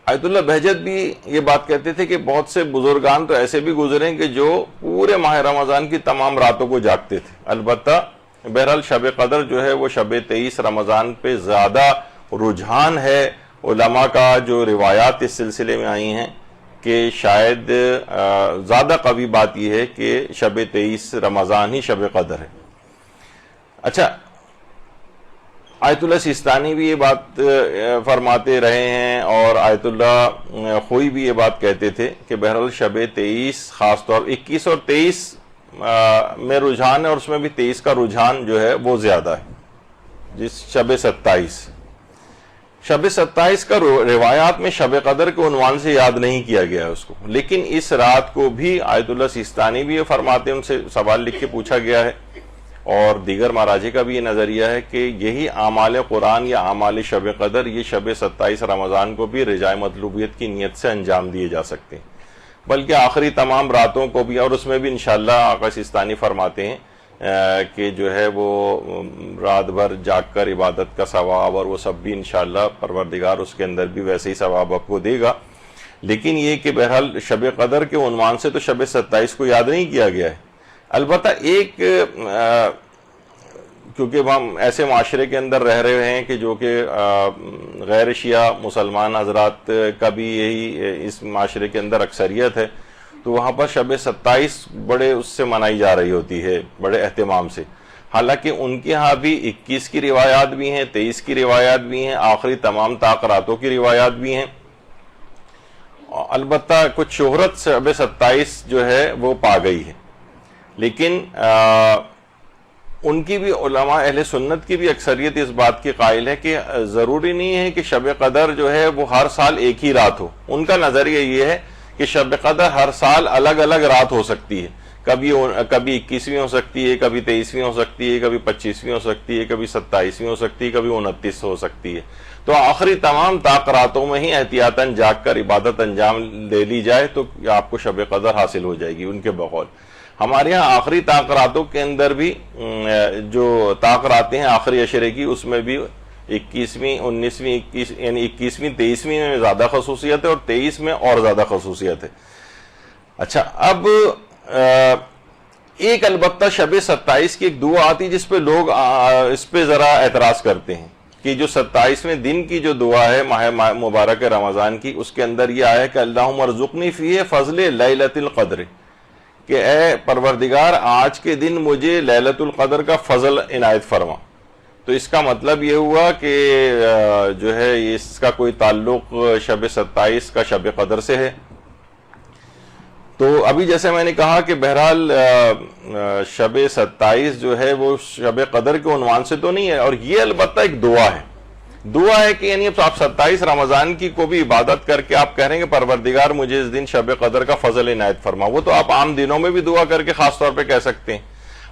آیت اللہ بہجت بھی یہ بات کہتے تھے کہ بہت سے بزرگان تو ایسے بھی گزرے کہ جو پورے ماہ رمضان کی تمام راتوں کو جاگتے تھے. البتہ بہرحال شب قدر جو ہے وہ شب 23 رمضان پہ زیادہ رجحان ہے. علماء کا جو روایات اس سلسلے میں آئی ہیں کہ شاید زیادہ قوی بات یہ ہے کہ شب 23 رمضان ہی شب قدر ہے. اچھا، آیت اللہ سیستانی بھی یہ بات فرماتے رہے ہیں اور آیت اللہ خوئی بھی یہ بات کہتے تھے کہ بہرحال شب 23 خاص طور 21 اور 23 میں رجحان ہے، اور اس میں بھی 23 کا رجحان جو ہے وہ زیادہ ہے. جس شب 27 کا روایات میں شب قدر کے عنوان سے یاد نہیں کیا گیا ہے اس کو، لیکن اس رات کو بھی آیت اللہ سیستانی بھی یہ فرماتے ہیں، ان سے سوال لکھ کے پوچھا گیا ہے اور دیگر مراجع کا بھی یہ نظریہ ہے کہ یہی اعمال قرآن یا اعمال شب قدر یہ شب 27 رمضان کو بھی رجاء مطلوبیت کی نیت سے انجام دیے جا سکتے ہیں، بلکہ آخری تمام راتوں کو بھی. اور اس میں بھی انشاءاللہ آقا سیستانی فرماتے ہیں کہ جو ہے وہ رات بھر جاگ کر عبادت کا ثواب اور وہ سب بھی انشاءاللہ پروردگار اس کے اندر بھی ویسے ہی ثواب آپ کو دے گا. لیکن یہ کہ بہرحال شب قدر کے عنوان سے تو شب 27 کو یاد نہیں کیا گیا ہے. البتہ ایک کیونکہ ہم ایسے معاشرے کے اندر رہ رہے ہیں کہ جو کہ غیر شیعہ مسلمان حضرات کا بھی یہی اس معاشرے کے اندر اکثریت ہے، تو وہاں پر شب 27 بڑے اس سے منائی جا رہی ہوتی ہے بڑے اہتمام سے. حالانکہ ان کے ہاں بھی 21 کی روایات بھی ہیں، 23 کی روایات بھی ہیں، آخری تمام طاق راتوں کی روایات بھی ہیں. البتہ کچھ شہرت شب 27 جو ہے وہ پا گئی ہے، لیکن ان کی بھی علماء اہل سنت کی بھی اکثریت اس بات کی قائل ہے کہ ضروری نہیں ہے کہ شب قدر جو ہے وہ ہر سال ایک ہی رات ہو. ان کا نظریہ یہ ہے کہ شب قدر ہر سال الگ الگ رات ہو سکتی ہے، کبھی 21ویں ہو سکتی ہے، کبھی 23ویں ہو سکتی ہے، کبھی 25ویں ہو سکتی ہے، کبھی 27ویں ہو سکتی ہے، کبھی 29 ہو سکتی ہے. تو آخری تمام طاق راتوں میں ہی احتیاطاً جاگ کر عبادت انجام دے لی جائے تو آپ کو شب قدر حاصل ہو جائے گی ان کے بقول. ہمارے ہاں آخری طاق راتوں کے اندر بھی جو طاق راتیں ہیں آخری عشرے کی، اس میں بھی 21ویں 19ویں یعنی 21ویں 23ویں میں زیادہ خصوصیت ہے اور 23 میں اور زیادہ خصوصیت ہے. اچھا، اب ایک البتہ شب 27 کی ایک دعا آتی جس پہ لوگ اس پہ ذرا اعتراض کرتے ہیں کہ جو 27ویں دن کی جو دعا ہے ماہ مبارک رمضان کی، اس کے اندر یہ آیا کہ اللہم ارزقنی فیہ فضل لیلۃ القدر، کہ اے پروردگار آج کے دن مجھے لیلۃ القدر کا فضل عنایت فرما. تو اس کا مطلب یہ ہوا کہ جو ہے اس کا کوئی تعلق شب 27 کا شب قدر سے ہے. تو ابھی جیسے میں نے کہا کہ بہرحال شب 27 جو ہے وہ شب قدر کے عنوان سے تو نہیں ہے، اور یہ البتہ ایک دعا ہے کہ یعنی آپ 27 رمضان کی کو بھی عبادت کر کے آپ کہہ رہے ہیں کہ پروردگار مجھے اس دن شب قدر کا فضل عنایت فرما. وہ تو آپ عام دنوں میں بھی دعا کر کے خاص طور پہ کہہ سکتے ہیں.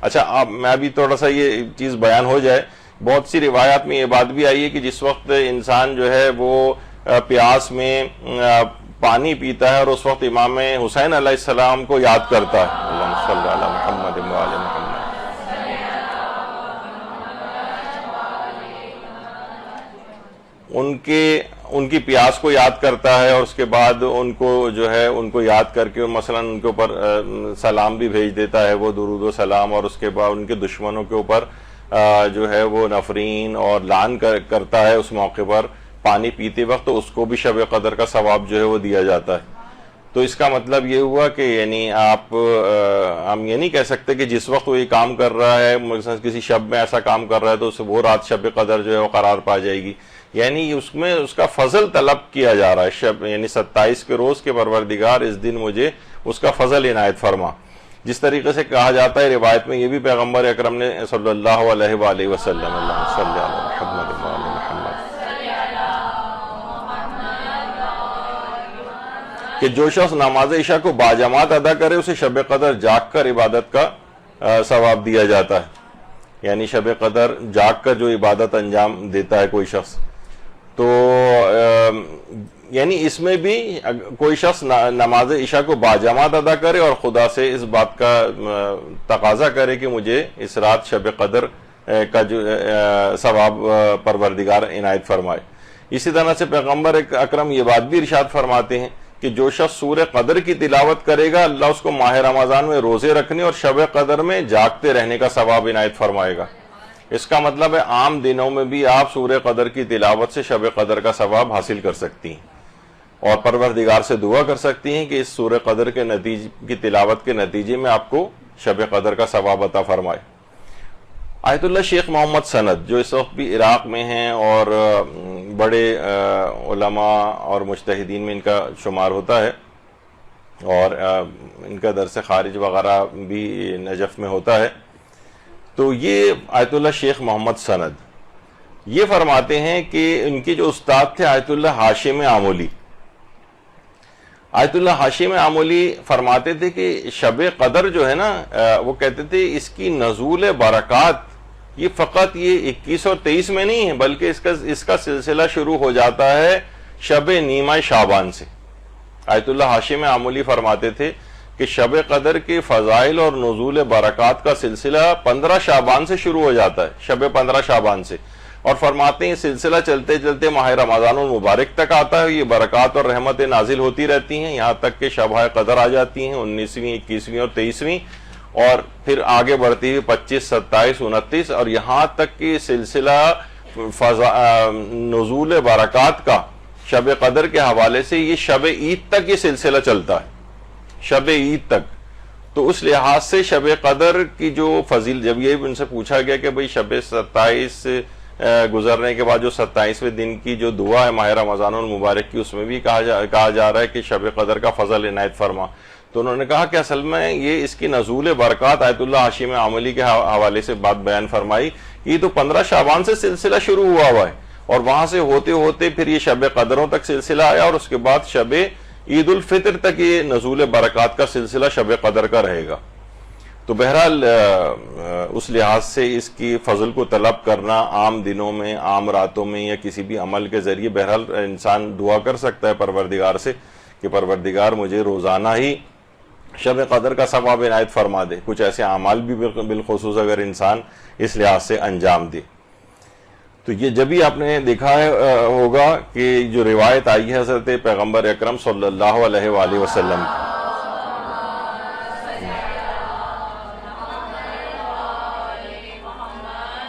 اچھا، میں ابھی تھوڑا سا یہ چیز بیان ہو جائے. بہت سی روایات میں یہ بات بھی آئی ہے کہ جس وقت انسان جو ہے وہ پیاس میں پانی پیتا ہے اور اس وقت امام حسین علیہ السلام کو یاد کرتا ہے، اللہم صلی علی محمد و آل محمد، ان کی پیاس کو یاد کرتا ہے، اور اس کے بعد ان کو جو ہے ان کو یاد کر کے مثلا ان کے اوپر سلام بھی بھیج دیتا ہے، وہ درود و سلام، اور اس کے بعد ان کے دشمنوں کے اوپر جو ہے وہ نفرین اور لعن کرتا ہے اس موقع پر پانی پیتے وقت، تو اس کو بھی شب قدر کا ثواب جو ہے وہ دیا جاتا ہے. تو اس کا مطلب یہ ہوا کہ یعنی ہم یہ نہیں کہہ سکتے کہ جس وقت وہ یہ کام کر رہا ہے مثلا کسی شب میں ایسا کام کر رہا ہے تو وہ رات شب قدر جو ہے وہ قرار پا جائے گی. یعنی اس میں اس کا فضل طلب کیا جا رہا ہے شب، یعنی 27 کے روز کے پروردگار اس دن مجھے اس کا فضل عنایت فرما. جس طریقے سے کہا جاتا ہے روایت میں یہ بھی پیغمبر اکرم نے صلی اللہ علیہ وآلہ وسلم اللہ صلی علی محمد و آل محمد کہ جو شخص نماز عشاء کو باجماعت ادا کرے اسے شب قدر جاگ کر عبادت کا ثواب دیا جاتا ہے. یعنی شب قدر جاگ کر جو عبادت انجام دیتا ہے کوئی شخص، تو یعنی اس میں بھی کوئی شخص نماز عشاء کو باجماعت ادا کرے اور خدا سے اس بات کا تقاضا کرے کہ مجھے اس رات شب قدر کا جو ثواب پروردگار عنایت فرمائے. اسی طرح سے پیغمبر اکرم یہ بات بھی ارشاد فرماتے ہیں کہ جو شخص سورہ قدر کی تلاوت کرے گا اللہ اس کو ماہ رمضان میں روزے رکھنے اور شب قدر میں جاگتے رہنے کا ثواب عنایت فرمائے گا۔ اس کا مطلب ہے عام دنوں میں بھی آپ سورہ قدر کی تلاوت سے شب قدر کا ثواب حاصل کر سکتی ہیں اور پروردگار سے دعا کر سکتی ہیں کہ اس سورہ قدر کے نتیجے کی تلاوت کے نتیجے میں آپ کو شب قدر کا ثواب عطا فرمائے۔ آیت اللہ شیخ محمد سند جو اس وقت بھی عراق میں ہیں اور بڑے علماء اور مجتہدین میں ان کا شمار ہوتا ہے اور ان کا درس خارج وغیرہ بھی نجف میں ہوتا ہے، تو یہ آیت اللہ شیخ محمد سند یہ فرماتے ہیں کہ ان کے جو استاد تھے آیت اللہ ہاشم آمولی، آیت اللہ ہاشم آمولی فرماتے تھے کہ شب قدر جو ہے نا وہ کہتے تھے اس کی نزول برکات یہ فقط یہ 21 اور 23 میں نہیں ہے بلکہ اس کا سلسلہ شروع ہو جاتا ہے شب نیمہ شعبان سے۔ آیت اللہ ہاشم آمولی فرماتے تھے کہ شب قدر کے فضائل اور نزول برکات کا سلسلہ 15 شعبان سے شروع ہو جاتا ہے، شب 15 شعبان سے، اور فرماتے ہیں سلسلہ چلتے چلتے ماہ رمضان المبارک تک آتا ہے۔ یہ برکات اور رحمتیں نازل ہوتی رہتی ہیں یہاں تک کہ شبہ قدر آ جاتی ہیں 19ویں 21ویں اور 23ویں، اور پھر آگے بڑھتی ہوئی 25 27 29 اور یہاں تک کہ سلسلہ نزول برکات کا شب قدر کے حوالے سے یہ شب عید تک یہ سلسلہ چلتا ہے، شب عید تک۔ تو اس لحاظ سے شب قدر کی جو فضیل، جب یہ ان سے پوچھا گیا کہ بھئی شب 27 گزرنے کے بعد جو 27ویں دن کی جو دعا ہے ماہ رمضان المبارک کی، اس میں بھی کہا جا رہا ہے کہ شب قدر کا فضل عنایت فرما، تو انہوں نے کہا کہ اصل میں یہ اس کی نزول برکات آیت اللہ ہاشم آمولی کے حوالے سے بات بیان فرمائی، یہ تو 15 شعبان سے سلسلہ شروع ہوا ہے اور وہاں سے ہوتے ہوتے پھر یہ شب قدروں تک سلسلہ آیا اور اس کے بعد شب عید الفطر تک یہ نزول برکات کا سلسلہ شب قدر کا رہے گا۔ تو بہرحال اس لحاظ سے اس کی فضل کو طلب کرنا عام دنوں میں، عام راتوں میں یا کسی بھی عمل کے ذریعے بہرحال انسان دعا کر سکتا ہے پروردگار سے کہ پروردگار مجھے روزانہ ہی شب قدر کا ثواب عنایت فرما دے، کچھ ایسے اعمال بھی بالخصوص اگر انسان اس لحاظ سے انجام دے۔ تو یہ جبھی آپ نے دیکھا ہوگا کہ جو روایت آئی ہے حضرت پیغمبر اکرم صلی اللہ علیہ وآلہ وسلم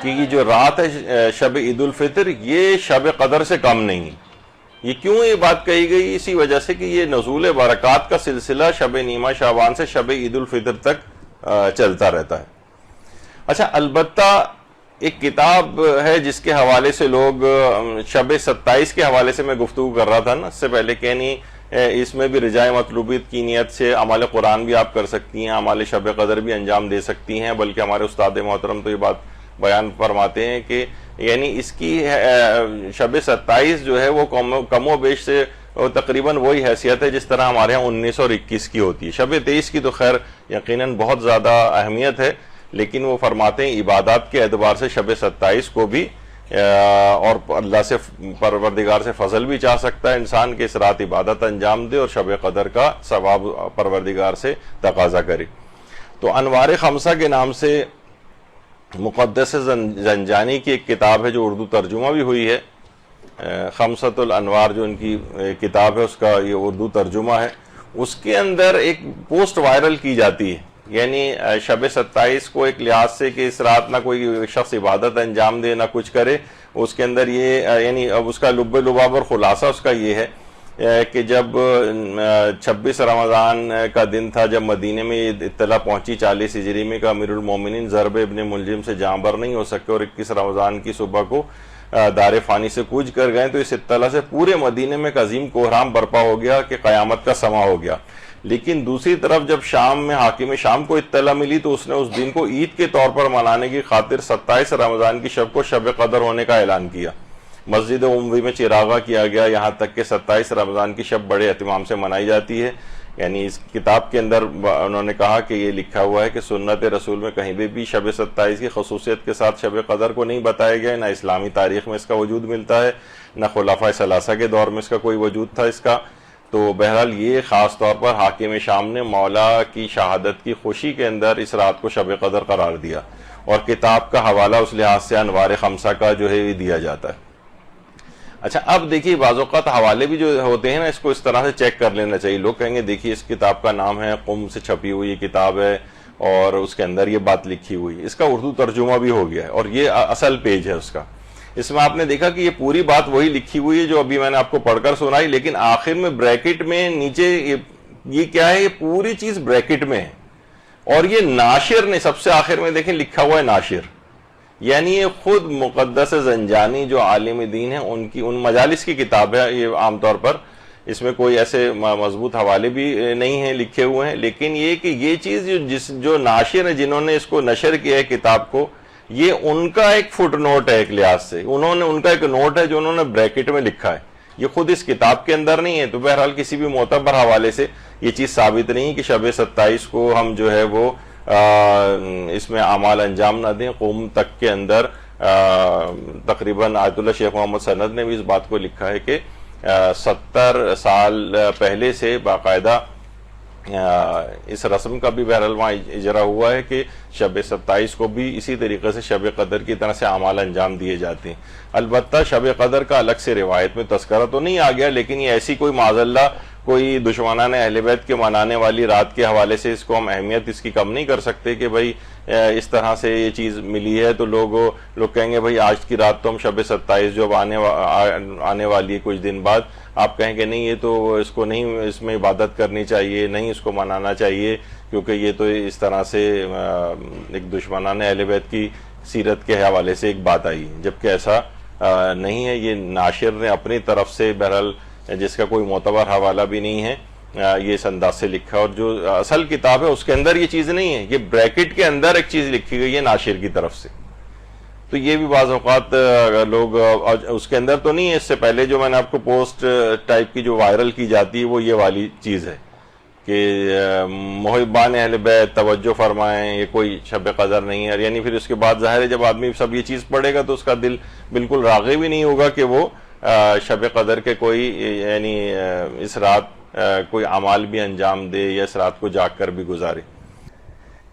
کہ یہ جو رات ہے شب عید الفطر یہ شب قدر سے کم نہیں۔ یہ کیوں یہ بات کہی گئی؟ اسی وجہ سے کہ یہ نزول برکات کا سلسلہ شب نیمہ شعبان سے شب عید الفطر تک چلتا رہتا ہے۔ اچھا، البتہ ایک کتاب ہے جس کے حوالے سے لوگ شب 27 کے حوالے سے میں گفتگو کر رہا تھا نا اس سے پہلے، کہ نہیں اس میں بھی رجاء مطلوبیت کی نیت سے اعمال قرآن بھی آپ کر سکتی ہیں، اعمال شب قدر بھی انجام دے سکتی ہیں، بلکہ ہمارے استاد محترم تو یہ بات بیان فرماتے ہیں کہ یعنی اس کی شب 27 جو ہے وہ کم و بیش سے تقریباً وہی حیثیت ہے جس طرح ہمارے ہاں 19 اور 21 کی ہوتی ہے۔ شب 23 کی تو خیر یقیناً بہت زیادہ اہمیت ہے، لیکن وہ فرماتے ہیں عبادات کے اعتبار سے شب 27 کو بھی اور اللہ سے پروردگار سے فضل بھی چاہ سکتا ہے انسان کہ اس رات عبادت انجام دے اور شب قدر کا ثواب پروردگار سے تقاضا کرے۔ تو انوار خمسہ کے نام سے مقدس زنجانی کی ایک کتاب ہے جو اردو ترجمہ بھی ہوئی ہے، خمسۃ الانوار جو ان کی کتاب ہے اس کا یہ اردو ترجمہ ہے، اس کے اندر ایک پوسٹ وائرل کی جاتی ہے، یعنی شب 27 کو ایک لحاظ سے کہ اس رات نہ کوئی شخص عبادت انجام دے نہ کچھ کرے، اس کے اندر یہ یعنی اب اس کا لب لباب اور خلاصہ اس کا یہ ہے کہ جب 26 رمضان کا دن تھا جب مدینے میں یہ اطلاع پہنچی 40 ہجری میں کہ امیر المومنین ضرب ابن ملجم سے جاں بر نہیں ہو سکے اور 21 رمضان کی صبح کو دار فانی سے کوچ کر گئے، تو اس اطلاع سے پورے مدینے میں ایک عظیم کوہرام برپا ہو گیا کہ قیامت کا سما ہو گیا۔ لیکن دوسری طرف جب شام میں حاکم شام کو اطلاع ملی تو اس نے اس دن کو عید کے طور پر منانے کی خاطر 27 رمضان کی شب کو شب قدر ہونے کا اعلان کیا، مسجد عموی میں چراغاں کیا گیا، یہاں تک کہ 27 رمضان کی شب بڑے اہتمام سے منائی جاتی ہے۔ یعنی اس کتاب کے اندر انہوں نے کہا کہ یہ لکھا ہوا ہے کہ سنت رسول میں کہیں بھی شب 27 کی خصوصیت کے ساتھ شب قدر کو نہیں بتایا گیا، نہ اسلامی تاریخ میں اس کا وجود ملتا ہے، نہ خلفائے ثلاثہ کے دور میں اس کا کوئی وجود تھا اس کا۔ تو بہرحال یہ خاص طور پر حاکم شام نے مولا کی شہادت کی خوشی کے اندر اس رات کو شب قدر قرار دیا، اور کتاب کا حوالہ اس لحاظ سے انوار خمسہ کا جو ہے یہ دیا جاتا ہے۔ اچھا اب دیکھیے بعض اوقات حوالے بھی جو ہوتے ہیں نا اس کو اس طرح سے چیک کر لینا چاہیے. لوگ کہیں گے دیکھیے اس کتاب کا نام ہے قم سے چھپی ہوئی کتاب ہے اور اس کے اندر یہ بات لکھی ہوئی, اس کا اردو ترجمہ بھی ہو گیا ہے اور یہ اصل پیج ہے اس کا. اس میں آپ نے دیکھا کہ یہ پوری بات وہی لکھی ہوئی ہے جو ابھی میں نے آپ کو پڑھ کر سنائی, لیکن آخر میں بریکٹ میں نیچے یہ کیا ہے, یہ پوری چیز بریکٹ میں ہے. اور یہ ناشر نے سب سے آخر میں دیکھیں لکھا ہوا ہے ناشر, یعنی یہ خود مقدس زنجانی جو عالم دین ہیں ان مجالس کی کتاب ہے. یہ عام طور پر اس میں کوئی ایسے مضبوط حوالے بھی نہیں ہیں لکھے ہوئے ہیں, لیکن یہ کہ یہ چیز جو ناشر ہیں جنہوں نے اس کو نشر کیا ہے کتاب کو, یہ ان کا ایک فٹ نوٹ ہے ایک لحاظ سے, ان کا ایک نوٹ ہے جو انہوں نے بریکٹ میں لکھا ہے, یہ خود اس کتاب کے اندر نہیں ہے. تو بہرحال کسی بھی معتبر حوالے سے یہ چیز ثابت نہیں کہ شب 27 کو ہم جو ہے وہ اس میں اعمال انجام نہ دیں. قوم تک کے اندر تقریباً آیت اللہ شیخ محمد سند نے بھی اس بات کو لکھا ہے کہ 70 سال پہلے سے باقاعدہ اس رسم کا بھی بہرحال وہاں اجرا ہوا ہے کہ شب 27 کو بھی اسی طریقے سے شب قدر کی طرح سے اعمال انجام دیے جاتے ہیں. البتہ شب قدر کا الگ سے روایت میں تذکرہ تو نہیں آ گیا, لیکن یہ ایسی کوئی معاذ اللہ کوئی دشمنان اہل بیت کے منانے والی رات کے حوالے سے اس کو ہم اہمیت اس کی کم نہیں کر سکتے کہ بھئی اس طرح سے یہ چیز ملی ہے تو لوگ کہیں گے بھئی آج کی رات تو ہم شب 27 جو آنے والی ہے کچھ دن بعد, آپ کہیں گے نہیں یہ تو اس کو نہیں, اس میں عبادت کرنی چاہیے, نہیں اس کو منانا چاہیے کیونکہ یہ تو اس طرح سے ایک دشمنان اہل بیت کی سیرت کے حوالے سے ایک بات آئی, جبکہ ایسا نہیں ہے. یہ ناشر نے اپنی طرف سے بہرحال جس کا کوئی معتبر حوالہ بھی نہیں ہے یہ اس انداز سے لکھا, اور جو اصل کتاب ہے اس کے اندر یہ چیز نہیں ہے, یہ بریکٹ کے اندر ایک چیز لکھی گئی ہے ناشر کی طرف سے. تو یہ بھی بعض اوقات لوگ اس کے اندر تو نہیں ہے. اس سے پہلے جو میں نے آپ کو پوسٹ ٹائپ کی جو وائرل کی جاتی ہے وہ یہ والی چیز ہے کہ محبان اہل بیت توجہ فرمائیں, یہ کوئی شب قدر نہیں ہے. یعنی پھر اس کے بعد ظاہر ہے جب آدمی سب یہ چیز پڑھے گا تو اس کا دل بالکل راغب بھی نہیں ہوگا کہ وہ شب قدر کے کوئی یعنی اس رات کوئی اعمال بھی انجام دے یا اس رات کو جاگ کر بھی گزارے.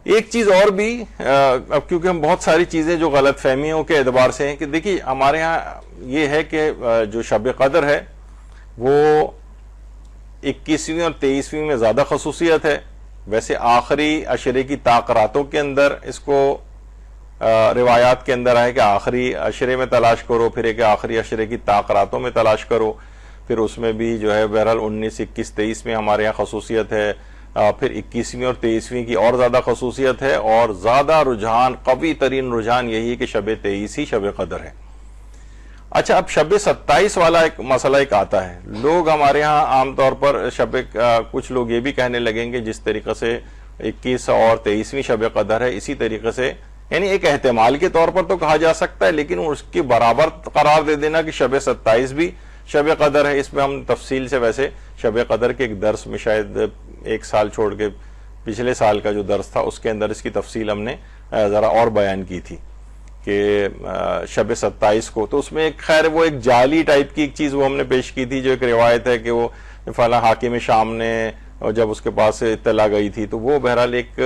ایک چیز اور بھی, اب کیونکہ ہم بہت ساری چیزیں جو غلط فہمیوں کے اعتبار سے ہیں کہ دیکھیے ہمارے ہاں یہ ہے کہ جو شب قدر ہے وہ 21ویں اور 23ویں میں زیادہ خصوصیت ہے. ویسے آخری عشرے کی تاقراتوں کے اندر اس کو روایات کے اندر آئے کہ آخری عشرے میں تلاش کرو, پھر ایک آخری عشرے کی تاقراتوں میں تلاش کرو, پھر اس میں بھی جو ہے بہرحال 19, 21, 23 میں ہمارے یہاں خصوصیت ہے, پھر 21ویں اور 23ویں کی اور زیادہ خصوصیت ہے, اور زیادہ رجحان قوی ترین رجحان یہی ہے کہ شب 23 ہی شب قدر ہے. اچھا اب شب 27 والا ایک مسئلہ ایک آتا ہے. لوگ ہمارے ہاں عام طور پر کچھ لوگ یہ بھی کہنے لگیں گے جس طریقے سے 21 اور 23ویں شب قدر ہے اسی طریقے سے, یعنی ایک احتمال کے طور پر تو کہا جا سکتا ہے, لیکن اس کی برابر قرار دے دینا کہ شب 27 بھی شب قدر ہے. اس میں ہم تفصیل سے ویسے شب قدر کے ایک درس میں شاید ایک سال چھوڑ کے پچھلے سال کا جو درس تھا اس کے اندر اس کی تفصیل ہم نے ذرا اور بیان کی تھی کہ شب 27 کو, تو اس میں ایک خیر وہ ایک جعلی ٹائپ کی ایک چیز وہ ہم نے پیش کی تھی, جو ایک روایت ہے کہ وہ فلاں حاکم شام نے جب اس کے پاس اطلاع گئی تھی تو وہ بہرحال ایک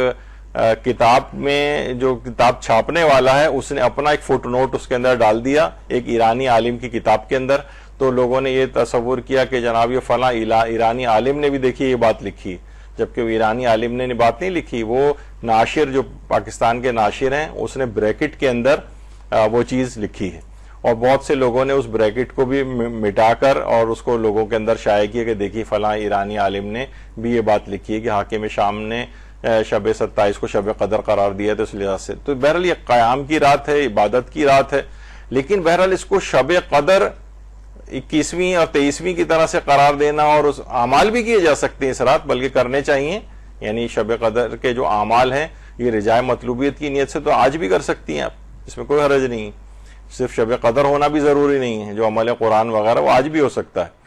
کتاب میں جو کتاب چھاپنے والا ہے اس نے اپنا ایک فٹ نوٹ اس کے اندر ڈال دیا ایک ایرانی عالم کی کتاب کے اندر. تو لوگوں نے یہ تصور کیا کہ جناب یہ فلاں ایرانی عالم نے بھی دیکھی یہ بات لکھی, جبکہ وہ ایرانی عالم نے بات نہیں لکھی, وہ ناشر جو پاکستان کے ناشر ہیں اس نے بریکٹ کے اندر وہ چیز لکھی ہے, اور بہت سے لوگوں نے اس بریکٹ کو بھی مٹا کر اور اس کو لوگوں کے اندر شائع کیا کہ دیکھیے فلاں ایرانی عالم نے بھی یہ بات لکھی ہے کہ حاکم شام نے شب 27 کو شب قدر قرار دیا تو اس لحاظ سے. تو بہرحال یہ قیام کی رات ہے, عبادت کی رات ہے, لیکن بہرحال اس کو شب قدر 21ویں اور 23ویں کی طرح سے قرار دینا, اور اس اعمال بھی کیے جا سکتے ہیں اس رات, بلکہ کرنے چاہیے. یعنی شب قدر کے جو اعمال ہیں یہ رجاء مطلوبیت کی نیت سے تو آج بھی کر سکتی ہیں آپ, اس میں کوئی حرج نہیں. صرف شب قدر ہونا بھی ضروری نہیں ہے, جو عمل قرآن وغیرہ وہ آج بھی ہو سکتا ہے,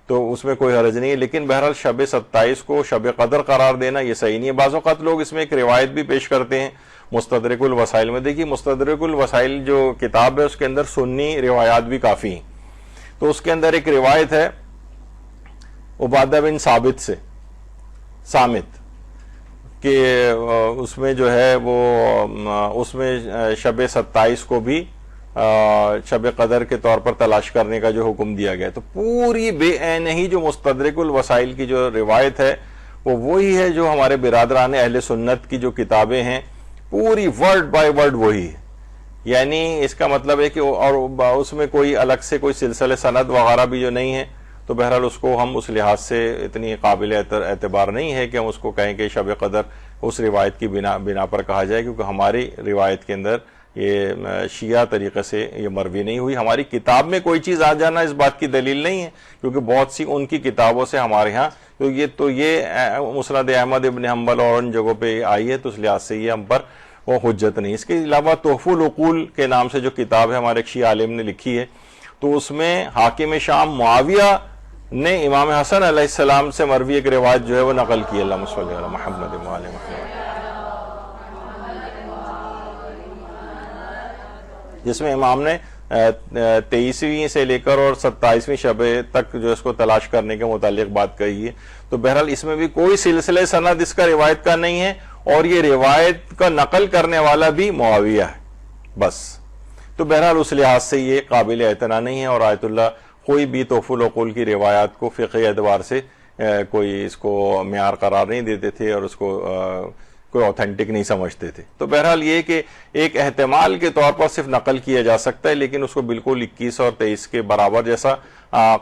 تو اس میں کوئی حرج نہیں ہے. لیکن بہرحال شب 27 کو شب قدر قرار دینا یہ صحیح نہیں ہے. بعض اوقات لوگ اس میں ایک روایت بھی پیش کرتے ہیں مستدرک الوسائل میں. دیکھیے مستدرک الوسائل جو کتاب ہے اس کے اندر سنی روایات بھی کافی ہیں, تو اس کے اندر ایک روایت ہے عبادہ بن صامت کہ اس میں جو ہے وہ اس میں شب 27 کو بھی شب قدر کے طور پر تلاش کرنے کا جو حکم دیا گیا. تو پوری بے عین ہی جو مستدرک الوسائل کی جو روایت ہے وہ وہی ہے جو ہمارے برادران اہل سنت کی جو کتابیں ہیں پوری ورڈ بائی ورڈ وہی ہے. یعنی اس کا مطلب ہے کہ اور اس میں کوئی الگ سے کوئی سلسلہ سند وغیرہ بھی جو نہیں ہے, تو بہرحال اس کو ہم اس لحاظ سے اتنی قابل اعتبار نہیں ہے کہ ہم اس کو کہیں کہ شب قدر اس روایت کی بنا پر کہا جائے, کیونکہ ہماری روایت کے اندر یہ شیعہ طریقے سے یہ مروی نہیں ہوئی. ہماری کتاب میں کوئی چیز آ جانا اس بات کی دلیل نہیں ہے, کیونکہ بہت سی ان کی کتابوں سے ہمارے ہاں تو یہ مسند احمد ابن حنبل اور ان جگہوں پہ آئی ہے, تو اس لحاظ سے یہ ہم پر وہ حجت نہیں. اس کے علاوہ تحفۃ العقول کے نام سے جو کتاب ہے ہمارے ایک شیعہ عالم نے لکھی ہے, تو اس میں حاکم شام معاویہ نے امام حسن علیہ السلام سے مروی ایک روایت جو ہے وہ نقل کی. اللہم صلی علی محمد و آل محمد, جس میں امام نے 23ویں سے لے کر اور 27ویں شب تک جو اس کو تلاش کرنے کے متعلق بات کہی ہے. تو بہرحال اس میں بھی کوئی سلسلہ سند اس کا روایت کا نہیں ہے, اور یہ روایت کا نقل کرنے والا بھی معاویہ ہے بس. تو بہرحال اس لحاظ سے یہ قابل اعتنا نہیں ہے, اور آیت اللہ کوئی بھی تحفۃ العقول کی روایات کو فقہی اعتبار سے کوئی اس کو معیار قرار نہیں دیتے تھے, اور اس کو کوئی اوتھینٹک نہیں سمجھتے تھے. تو بہرحال یہ کہ ایک احتمال کے طور پر صرف نقل کیا جا سکتا ہے, لیکن اس کو بالکل 21 اور 23 کے برابر جیسا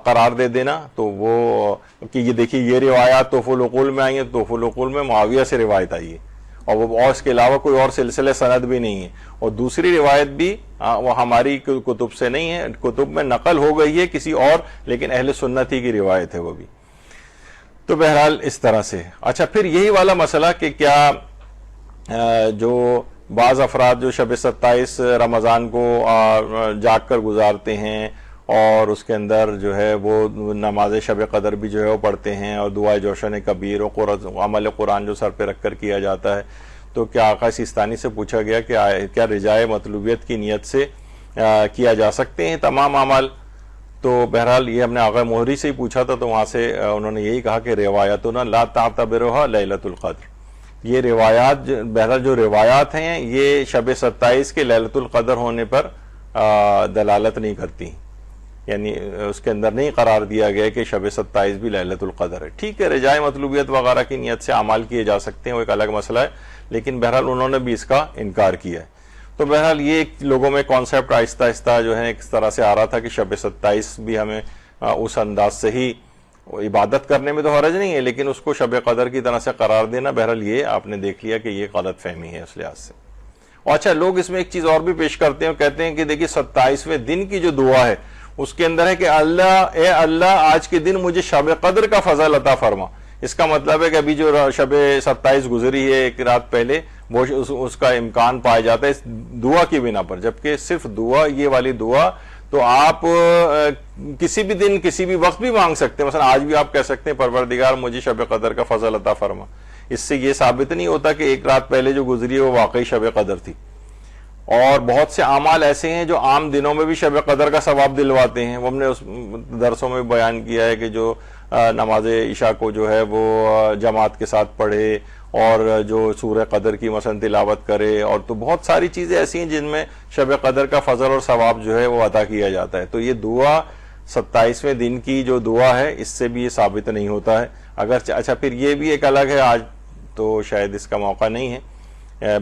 قرار دے دینا, تو وہ کہ یہ دیکھیے یہ روایات تحفۃ العقول میں آئی ہیں, تحفۃ العقول میں معاویہ سے روایت آئی ہے, اور اس کے علاوہ کوئی اور سلسلہ سند بھی نہیں ہے, اور دوسری روایت بھی وہ ہماری کتب سے نہیں ہے, کتب میں نقل ہو گئی ہے کسی اور, لیکن اہل سنت ہی کی روایت ہے وہ بھی. تو بہرحال اس طرح سے. اچھا, پھر یہی والا مسئلہ کہ کیا جو بعض افراد جو شب 27 رمضان کو جاگ کر گزارتے ہیں, اور اس کے اندر جو ہے وہ نماز شب قدر بھی جو ہے وہ پڑھتے ہیں, اور دعائے جوشن کبیر اور عمل قرآن جو سر پہ رکھ کر کیا جاتا ہے, تو کیا آقا سیستانی سے پوچھا گیا کہ کیا رجائے مطلوبیت کی نیت سے کیا جا سکتے ہیں تمام اعمال؟ تو بہرحال یہ ہم نے آقا مہری سے ہی پوچھا تھا, تو وہاں سے انہوں نے یہی کہا کہ روایتنا لا تعتبرها لیلۃ القدر. یہ روایات بہرحال جو روایات ہیں یہ شب 27 کے لیلۃ القدر ہونے پر دلالت نہیں کرتی, یعنی اس کے اندر نہیں قرار دیا گیا کہ شب 27 بھی لیلۃ القدر ہے. ٹھیک ہے, رجائے مطلوبیت وغیرہ کی نیت سے اعمال کیے جا سکتے ہیں, وہ ایک الگ مسئلہ ہے, لیکن بہرحال انہوں نے بھی اس کا انکار کیا ہے. تو بہرحال یہ لوگوں میں کانسیپٹ آہستہ آہستہ جو ہے اس طرح سے آ رہا تھا کہ شب 27 بھی ہمیں اس انداز سے ہی عبادت کرنے میں تو حرج نہیں ہے, لیکن اس کو شب قدر کی طرح سے قرار دینا, بہرحال یہ آپ نے دیکھ لیا کہ یہ غلط فہمی ہے اس لحاظ سے. اور اچھا, لوگ اس میں ایک چیز اور بھی پیش کرتے ہیں, کہتے ہیں کہ دیکھیے 27ویں دن کی جو دعا ہے اس کے اندر ہے کہ اے اللہ آج کے دن مجھے شب قدر کا فضل عطا فرما. اس کا مطلب ہے کہ ابھی جو شب 27 گزری ہے ایک رات پہلے, وہ اس کا امکان پایا جاتا ہے اس دعا کی بنا پر, جبکہ صرف دعا یہ والی دعا تو آپ کسی بھی دن کسی بھی وقت بھی مانگ سکتے ہیں. مثلا آج بھی آپ کہہ سکتے ہیں پروردگار مجھے شب قدر کا فضل عطا فرما. اس سے یہ ثابت نہیں ہوتا کہ ایک رات پہلے جو گزری ہے وہ واقعی شب قدر تھی. اور بہت سے اعمال ایسے ہیں جو عام دنوں میں بھی شب قدر کا ثواب دلواتے ہیں. وہ ہم نے اس درسوں میں بیان کیا ہے کہ جو نماز عشاء کو جو ہے وہ جماعت کے ساتھ پڑھے, اور جو سورہ قدر کی مثلا تلاوت کرے, اور تو بہت ساری چیزیں ایسی ہیں جن میں شب قدر کا فضل اور ثواب جو ہے وہ عطا کیا جاتا ہے. تو یہ دعا 27ویں دن کی جو دعا ہے اس سے بھی یہ ثابت نہیں ہوتا ہے. اگر اچھا پھر یہ بھی ایک الگ ہے, آج تو شاید اس کا موقع نہیں ہے.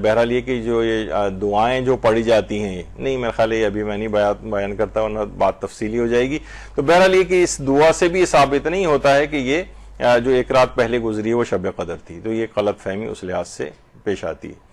بہرحال یہ کہ جو یہ دعائیں جو پڑھی جاتی ہیں, نہیں میرا خیال ہے ابھی میں نہیں بیان کرتا ورنہ بات تفصیلی ہو جائے گی. تو بہرحال یہ کہ اس دعا سے بھی یہ ثابت نہیں ہوتا ہے کہ یہ جو ایک رات پہلے گزری ہے وہ شب قدر تھی. تو یہ غلط فہمی اس لحاظ سے پیش آتی ہے.